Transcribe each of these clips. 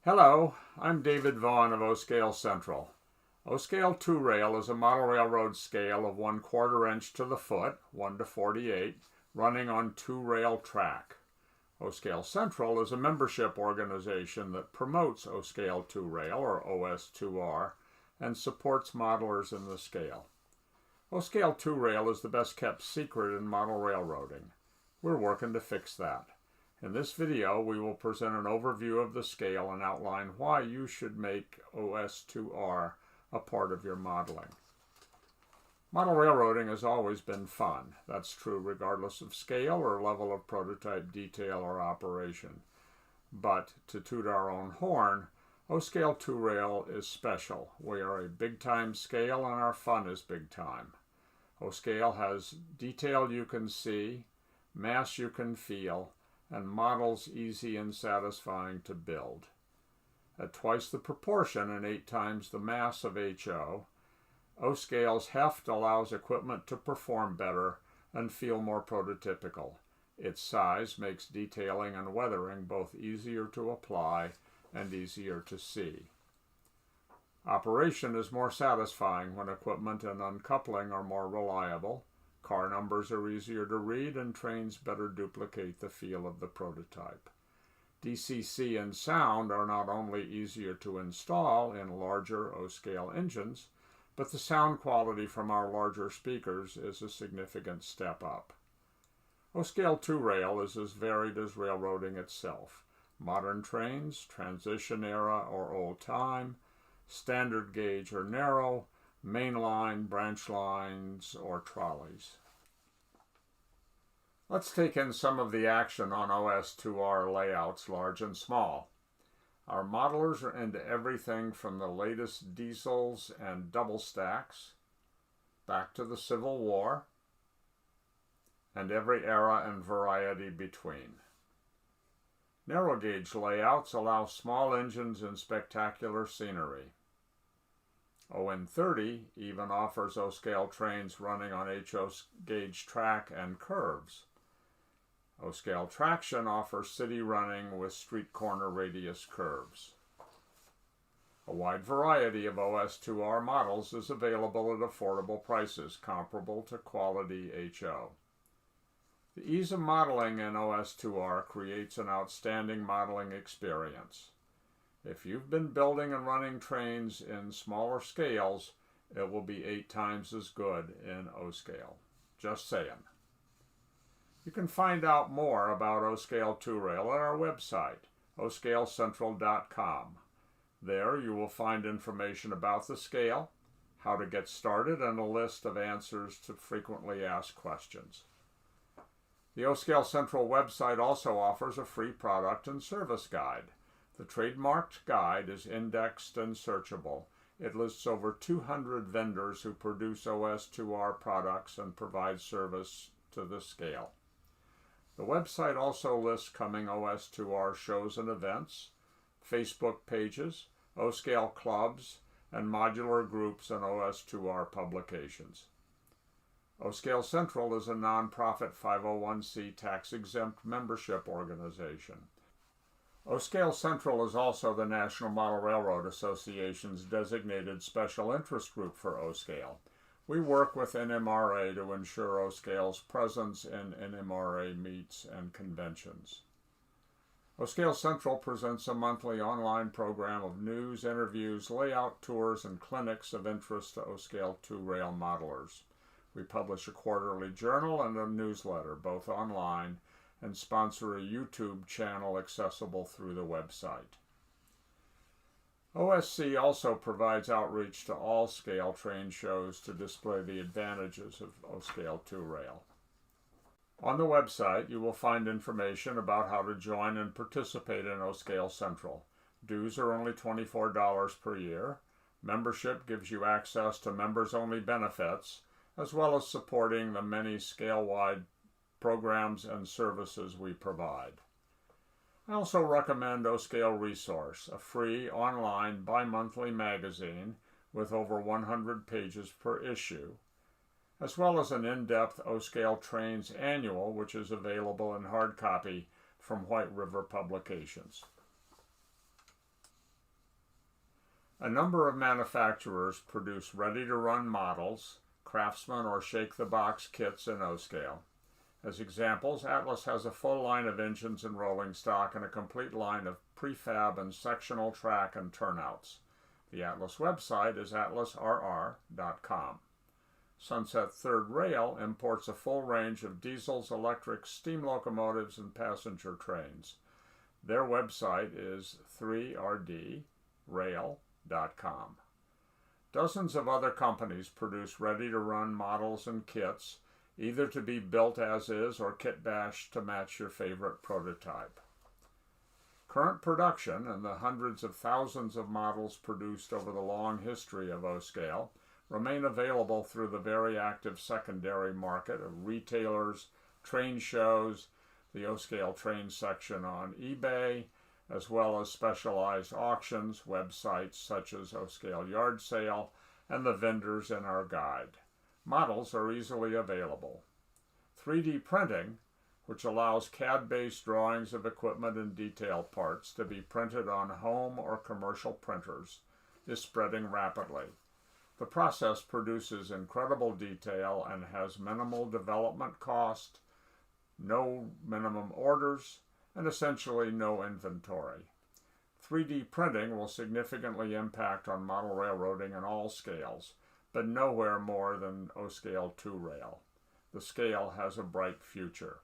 Hello, I'm David Vaughn of O-Scale Central. O-Scale 2-Rail is a model railroad scale of 1/4 inch to the foot, 1 to 48, running on 2-rail track. O-Scale Central is a membership organization that promotes O-Scale 2-Rail, or OS2R, and supports modelers in the scale. O-Scale 2-Rail is the best kept secret in model railroading. We're working to fix that. In this video, we will present an overview of the scale and outline why you should make OS2R a part of your modeling. Model railroading has always been fun. That's true regardless of scale or level of prototype detail or operation. But to toot our own horn, O-Scale 2-Rail is special. We are a big-time scale and our fun is big time. O-Scale has detail you can see, mass you can feel, and models easy and satisfying to build. At twice the proportion and 8 times the mass of HO, O-Scale's heft allows equipment to perform better and feel more prototypical. Its size makes detailing and weathering both easier to apply and easier to see. Operation is more satisfying when equipment and uncoupling are more reliable. Car numbers are easier to read and trains better duplicate the feel of the prototype. DCC and sound are not only easier to install in larger O-Scale engines, but the sound quality from our larger speakers is a significant step up. O-Scale 2-Rail is as varied as railroading itself. Modern trains, transition era or old time, standard gauge or narrow, mainline, branch lines, or trolleys. Let's take in some of the action on OS2R layouts, large and small. Our modelers are into everything from the latest diesels and double stacks, back to the Civil War, and every era and variety between. Narrow gauge layouts allow small engines and spectacular scenery. ON30 even offers O-Scale trains running on HO gauge track and curves. O-Scale traction offers city running with street corner radius curves. A wide variety of OS2R models is available at affordable prices comparable to quality HO. The ease of modeling in OS2R creates an outstanding modeling experience. If you've been building and running trains in smaller scales, it will be 8 times as good in O-Scale. Just saying. You can find out more about O-Scale 2-Rail at our website, oscalecentral.com. There you will find information about the scale, how to get started, and a list of answers to frequently asked questions. The O-Scale Central website also offers a free product and service guide. The trademarked guide is indexed and searchable. It lists over 200 vendors who produce OS2R products and provide service to the scale. The website also lists coming OS2R shows and events, Facebook pages, O-Scale clubs, and modular groups and OS2R publications. O-Scale Central is a nonprofit 501c tax-exempt membership organization. O-Scale Central is also the National Model Railroad Association's designated special interest group for O-Scale. We work with NMRA to ensure O-Scale's presence in NMRA meets and conventions. O-Scale Central presents a monthly online program of news, interviews, layout tours, and clinics of interest to O-Scale 2-Rail modelers. We publish a quarterly journal and a newsletter, both online, and sponsor a YouTube channel accessible through the website. OSC also provides outreach to all scale train shows to display the advantages of O-Scale 2-Rail. On the website, you will find information about how to join and participate in O-Scale Central. Dues are only $24 per year. Membership gives you access to members-only benefits, as well as supporting the many scale-wide programs and services we provide. I also recommend O-Scale Resource, a free online bi-monthly magazine with over 100 pages per issue, as well as an in-depth O-Scale Trains Annual, which is available in hard copy from White River Publications. A number of manufacturers produce ready-to-run models, Craftsman or shake-the-box kits in O-scale. As examples, Atlas has a full line of engines and rolling stock and a complete line of prefab and sectional track and turnouts. The Atlas website is atlasrr.com. Sunset Third Rail imports a full range of diesels, electrics, steam locomotives, and passenger trains. Their website is 3rdrail.com. Dozens of other companies produce ready-to-run models and kits, either to be built as is or kit bashed to match your favorite prototype. Current production and the hundreds of thousands of models produced over the long history of O-scale remain available through the very active secondary market of retailers, train shows, the O-scale train section on eBay, as well as specialized auctions, websites such as O-scale Yard Sale, and the vendors in our guide. Models are easily available. 3D printing, which allows CAD-based drawings of equipment and detail parts to be printed on home or commercial printers, is spreading rapidly. The process produces incredible detail and has minimal development cost, no minimum orders, and essentially no inventory. 3D printing will significantly impact on model railroading in all scales, but nowhere more than O-scale 2 rail. The scale has a bright future.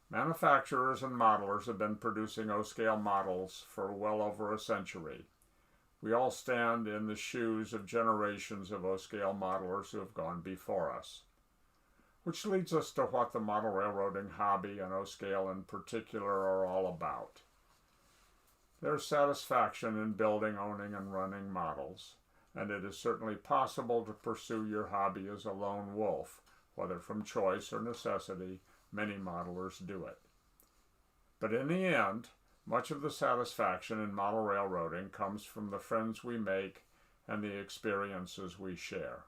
Manufacturers and modelers have been producing O-scale models for well over a century. We all stand in the shoes of generations of O-scale modelers who have gone before us. Which leads us to what the model railroading hobby and O-scale in particular are all about. There's satisfaction in building, owning, and running models, and it is certainly possible to pursue your hobby as a lone wolf, whether from choice or necessity. Many modelers do it. But in the end, much of the satisfaction in model railroading comes from the friends we make and the experiences we share.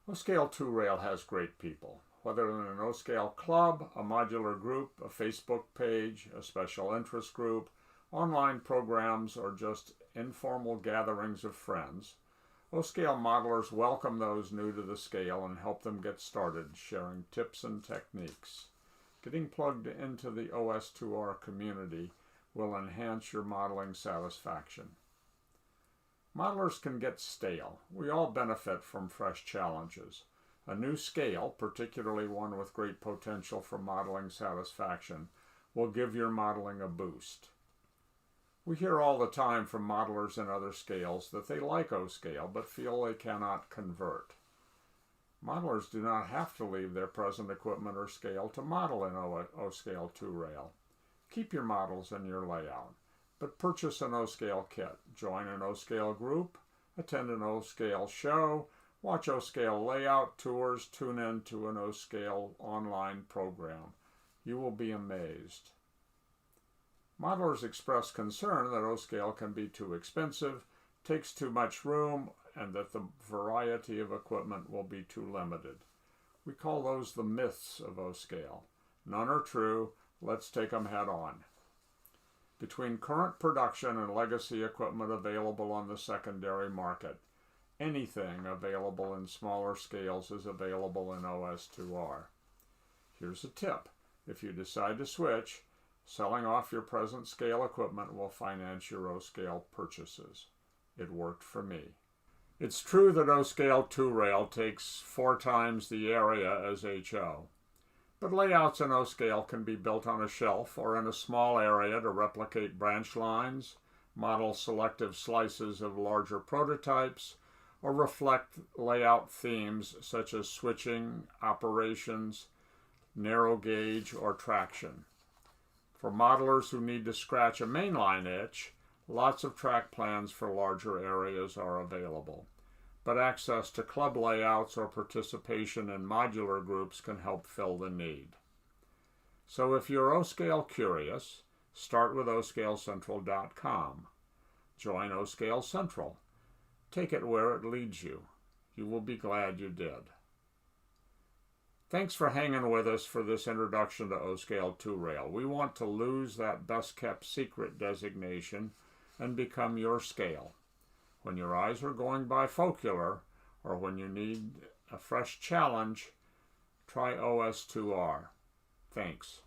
O-scale 2 rail has great people, whether in an O-scale club, a modular group, a Facebook page, a special interest group, online programs, or just informal gatherings of friends. O-scale modelers welcome those new to the scale and help them get started, sharing tips and techniques. Getting plugged into the OS2R community will enhance your modeling satisfaction. Modelers can get stale. We all benefit from fresh challenges. A new scale, particularly one with great potential for modeling satisfaction, will give your modeling a boost. We hear all the time from modelers in other scales that they like O-scale but feel they cannot convert. Modelers do not have to leave their present equipment or scale to model in O-scale 2 rail. Keep your models in your layout, but purchase an O-scale kit, join an O-scale group, attend an O-scale show, watch O-scale layout tours, tune in to an O-scale online program. You will be amazed. Modelers express concern that O-scale can be too expensive, takes too much room, and that the variety of equipment will be too limited. We call those the myths of O-scale. None are true. Let's take them head on. Between current production and legacy equipment available on the secondary market, anything available in smaller scales is available in OS2R. Here's a tip. If you decide to switch, selling off your present scale equipment will finance your O-scale purchases. It worked for me. It's true that O-scale 2 rail takes 4 times the area as HO, but layouts in O-scale can be built on a shelf or in a small area to replicate branch lines, model selective slices of larger prototypes, or reflect layout themes such as switching, operations, narrow gauge, or traction. For modelers who need to scratch a mainline itch, lots of track plans for larger areas are available, but access to club layouts or participation in modular groups can help fill the need. So if you're O-scale curious, start with oscalecentral.com. Join O-scale Central. Take it where it leads you. You will be glad you did. Thanks for hanging with us for this introduction to O-scale 2 rail. We want to lose that best-kept secret designation and become your scale. When your eyes are going bifocular, or when you need a fresh challenge, try OS2R. Thanks.